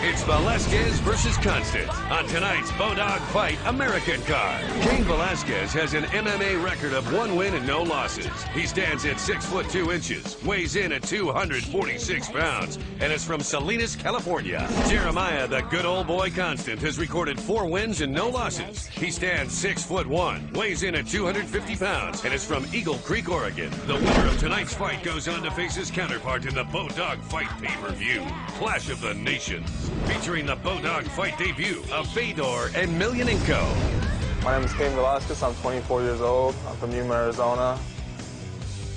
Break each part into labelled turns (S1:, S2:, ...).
S1: It's Velasquez versus Constant on tonight's Bodog Fight American card. Cain Velasquez has an MMA record of 1 win and no losses. He stands at 6'2", weighs in at 246 pounds, and is from Salinas, California. Jeremiah, the good old boy Constant, has recorded 4 wins and no losses. He stands 6'1", weighs in at 250 pounds, and is from Eagle Creek, Oregon. The winner of tonight's fight goes on to face his counterpart in the Bodog Fight pay-per-view, Clash of the Nations, featuring the Bodog Fight debut of Fedor and Emelianenko.
S2: My name is Cain Velasquez. I'm 24 years old. I'm from Yuma, Arizona.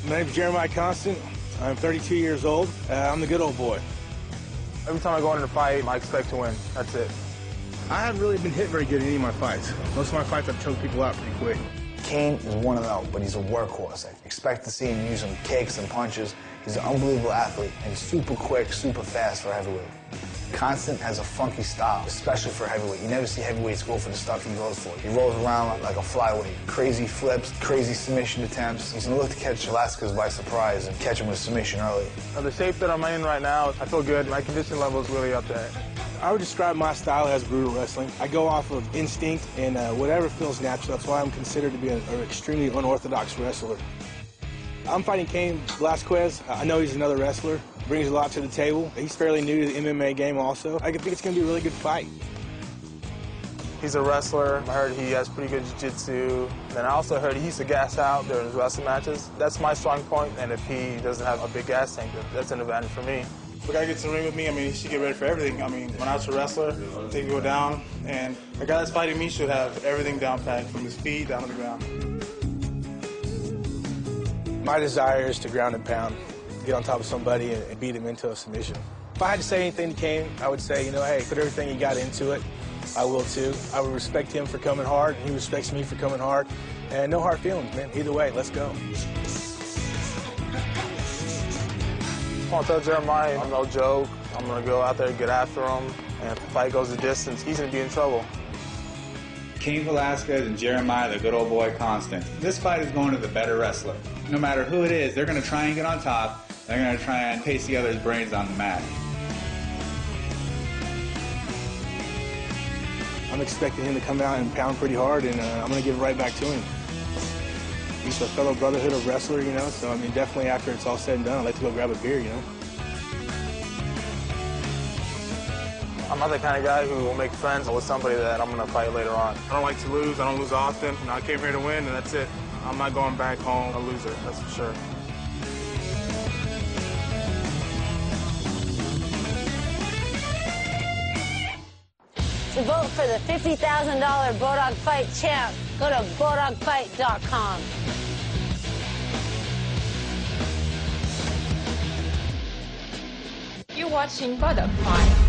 S3: My name is Jeremiah Constant. I'm 32 years old. I'm the good old boy.
S2: Every time I go into a fight, I expect to win. That's it.
S3: I haven't really been hit very good in any of my fights. Most of my fights, I've choked people out pretty quick.
S4: Cain is 1-0, but he's a workhorse. I expect to see him use some kicks and punches. He's an unbelievable athlete and super quick, super fast for heavyweight. Constant has a funky style, especially for heavyweight. You never see heavyweights go for the stuff he goes for. He rolls around like a flyweight. Crazy flips, crazy submission attempts. He's going to look to catch Velasquez by surprise and catch him with a submission early.
S2: The shape that I'm in right now, I feel good. My condition level is really up there.
S3: I would describe my style as brutal wrestling. I go off of instinct and whatever feels natural. That's why I'm considered to be an extremely unorthodox wrestler. I'm fighting Cain Velasquez. I know he's another wrestler, brings a lot to the table. He's fairly new to the MMA game also. I think it's going to be a really good fight.
S2: He's a wrestler. I heard he has pretty good jiu-jitsu. And I also heard he used to gas out during his wrestling matches. That's my strong point, and if he doesn't have a big gas tank, that's an advantage for me.
S5: The guy gets in the ring with me, I mean, he should get ready for everything. I mean, when I was a wrestler, things go down, and the guy that's fighting me should have everything down pat, from his feet down to the ground.
S3: My desire is to ground and pound, get on top of somebody and beat him into a submission. If I had to say anything to Cain, I would say, you know, hey, put everything you got into it. I will too. I would respect him for coming hard, and he respects me for coming hard. And no hard feelings, man. Either way, let's go.
S2: I want to tell Jeremiah, I'm no joke. I'm going to go out there and get after him. And if the fight goes the distance, he's going to be in trouble.
S6: Cain Velasquez and Jeremiah, the good old boy Constant. This fight is going to the better wrestler. No matter who it is, they're going to try and get on top. They're going to try and paste the other's brains on the mat.
S3: I'm expecting him to come out and pound pretty hard, and I'm going to give it right back to him. He's a fellow brotherhood of wrestler, you know, so I mean, definitely after it's all said and done, I'd like to go grab a beer, you know.
S2: I'm not the kind of guy who will make friends with somebody that I'm going to fight later on. I don't like to lose. I don't lose often. You know, I came here to win, and that's it. I'm not going back home a loser, that's for sure.
S7: To vote for the $50,000 Bodog Fight champ, go to bodogfight.com.
S8: You're watching Bodog Fight.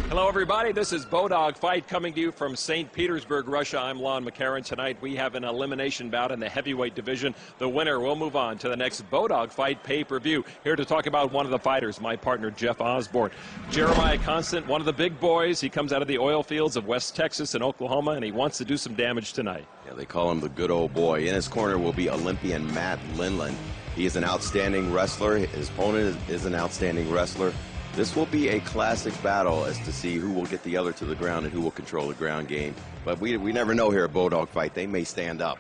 S9: Hello, everybody. This is Bodog Fight coming to you from St. Petersburg, Russia. I'm Lon McCarran. Tonight we have an elimination bout in the heavyweight division. The winner will move on to the next Bodog Fight pay-per-view. Here to talk about one of the fighters, my partner, Jeff Osborne. Jeremiah Constant, one of the big boys. He comes out of the oil fields of West Texas and Oklahoma, and he wants to do some damage tonight.
S10: Yeah, they call him the good old boy. In his corner will be Olympian Matt Lindland. He is an outstanding wrestler. His opponent is an outstanding wrestler. This will be a classic battle as to see who will get the other to the ground and who will control the ground game. But we never know here at Bodog Fight. They may stand up.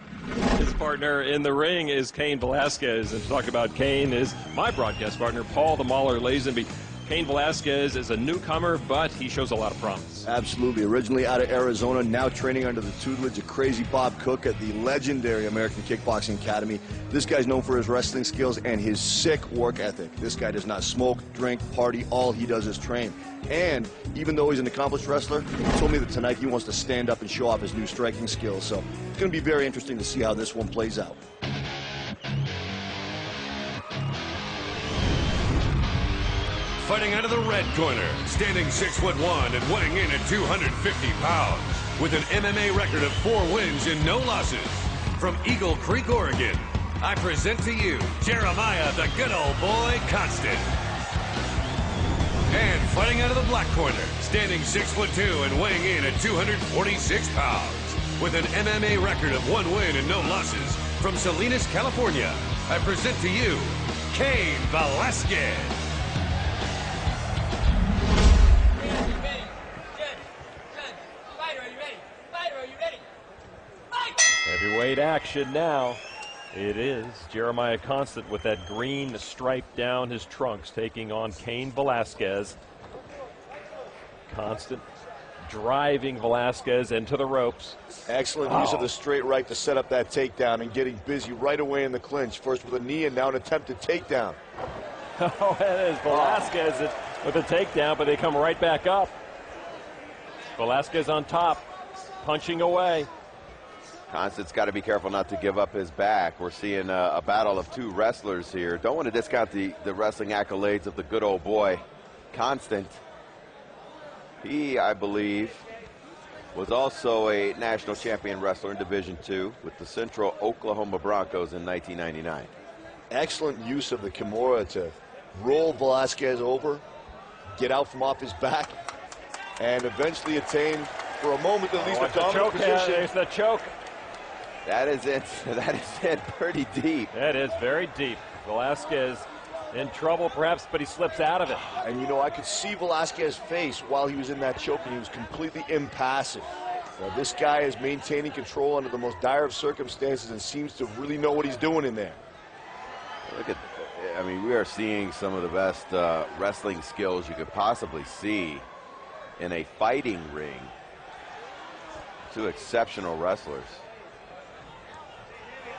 S9: His partner in the ring is Cain Velasquez. And to talk about Cain is my broadcast partner, Paul the Mauler Lazenby. Cain Velasquez is a newcomer, but he shows a lot of promise.
S11: Absolutely. Originally out of Arizona, now training under the tutelage of Crazy Bob Cook at the legendary American Kickboxing Academy. This guy's known for his wrestling skills and his sick work ethic. This guy does not smoke, drink, party. All he does is train. And even though he's an accomplished wrestler, he told me that tonight he wants to stand up and show off his new striking skills. So it's going to be very interesting to see how this one plays out.
S1: Fighting out of the red corner, standing 6'1" and weighing in at 250 pounds, with an MMA record of 4 wins and no losses. From Eagle Creek, Oregon, I present to you Jeremiah, the good old boy Constant. And fighting out of the black corner, standing 6'2" and weighing in at 246 pounds, with an MMA record of 1 win and no losses. From Salinas, California, I present to you Cain Velasquez.
S9: Heavyweight action now. It is Jeremiah Constant with that green stripe down his trunks, taking on Cain Velasquez. Constant driving Velasquez into the ropes.
S11: Excellent use of the straight right to set up that takedown and getting busy right away in the clinch. First with a knee and now an attempted takedown.
S9: Oh, it is Velasquez with a takedown, but they come right back up. Velasquez on top, punching away.
S10: Constant's got to be careful not to give up his back. We're seeing a battle of two wrestlers here. Don't want to discount the wrestling accolades of the good old boy, Constant. He, I believe, was also a national champion wrestler in Division II with the Central Oklahoma Broncos in 1999.
S11: Excellent use of the Kimura to roll Velasquez over, get out from off his back, and eventually attain, for a moment at least, a dominant position.
S9: There's the choke.
S10: That is it. That is it. Pretty deep.
S9: That is very deep. Velasquez in trouble perhaps, but he slips out of it.
S11: And you know, I could see Velasquez's face while he was in that choke, and he was completely impassive. Now, this guy is maintaining control under the most dire of circumstances and seems to really know what he's doing in there.
S10: Look at, I mean, we are seeing some of the best wrestling skills you could possibly see in a fighting ring. Two exceptional wrestlers.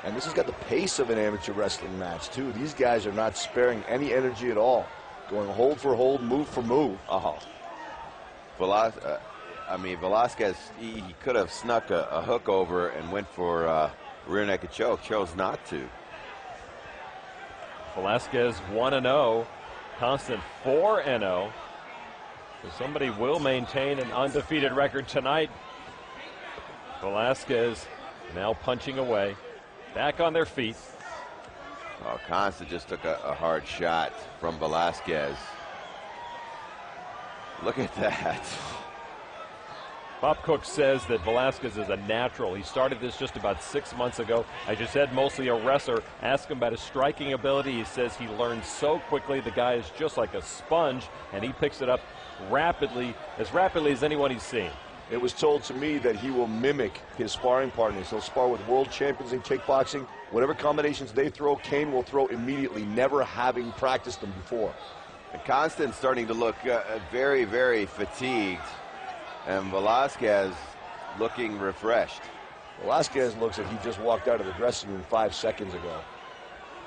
S11: And this has got the pace of an amateur wrestling match, too. These guys are not sparing any energy at all. Going hold for hold, move for move.
S10: I mean, Velasquez, he could have snuck a hook over and went for a rear naked choke. Chose not to.
S9: Velasquez 1-0. Constant 4-0. So somebody will maintain an undefeated record tonight. Velasquez now punching away. Back on their feet.
S10: Oh, Constant just took a hard shot from Velasquez. Look at that.
S9: Bob Cook says that Velasquez is a natural. He started this just about 6 months ago. As you said, mostly a wrestler. Ask him about his striking ability. He says he learns so quickly. The guy is just like a sponge, and he picks it up rapidly as anyone he's seen.
S11: It was told to me that he will mimic his sparring partners. He'll spar with world champions in kickboxing. Whatever combinations they throw, Cain will throw immediately, never having practiced them before.
S10: And Constant's starting to look very, very fatigued. And Velasquez looking refreshed.
S11: Velasquez looks like he just walked out of the dressing room 5 seconds ago.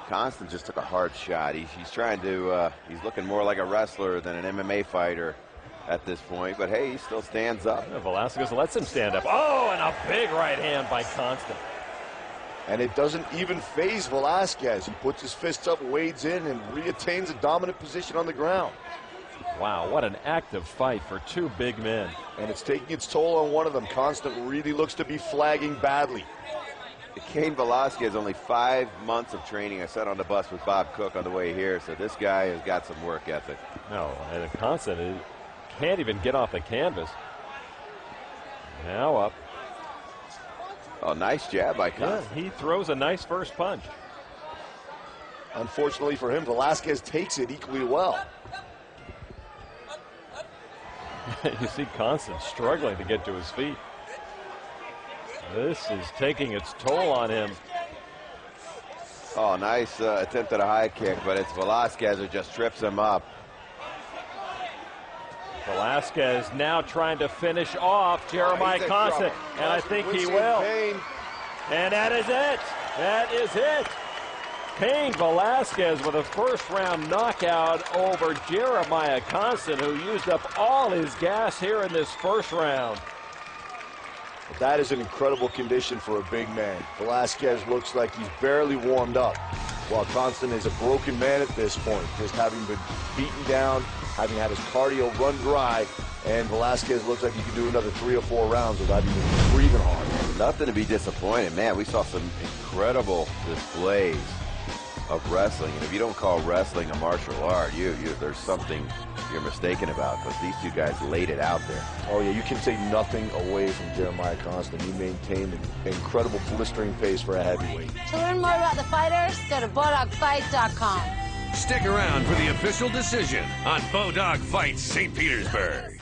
S10: Constant just took a hard shot. He's trying to, he's looking more like a wrestler than an MMA fighter at this point, but hey, he still stands up.
S9: Yeah, Velasquez lets him stand up. Oh, and a big right hand by Constant.
S11: And it doesn't even faze Velasquez. He puts his fists up, wades in, and reattains a dominant position on the ground.
S9: Wow, what an active fight for two big men.
S11: And it's taking its toll on one of them. Constant really looks to be flagging badly.
S10: Cain Velasquez, only 5 months of training. I sat on the bus with Bob Cook on the way here, so this guy has got some work ethic.
S9: No, and Constant can't even get off the canvas. Now up.
S10: Oh, nice jab by Constant.
S9: Yeah, he throws a nice first punch.
S11: Unfortunately for him, Velasquez takes it equally well.
S9: You see Constant struggling to get to his feet. This is taking its toll on him.
S10: Oh, nice attempt at a high kick, but it's Velasquez who just trips him up.
S9: Velasquez now trying to finish off Jeremiah Constant, and I think he will. And that is it. That is it. Cain Velasquez with a first-round knockout over Jeremiah Constant, who used up all his gas here in this first round.
S11: That is an incredible condition for a big man. Velasquez looks like he's barely warmed up, while Constant is a broken man at this point, just having been beaten down, having had his cardio run dry, and Velasquez looks like he could do another 3 or 4 rounds without even breathing hard.
S10: Nothing to be disappointed. Man, we saw some incredible displays of wrestling, and if you don't call wrestling a martial art, there's something you're mistaken about, because these two guys laid it out there.
S11: Oh yeah, you can take nothing away from Jeremiah Constant. He maintained an incredible blistering pace for a heavyweight.
S7: To learn more about the fighters, go to BowDogFight.com.
S1: Stick around for the official decision on Bowdog Fights St. Petersburg.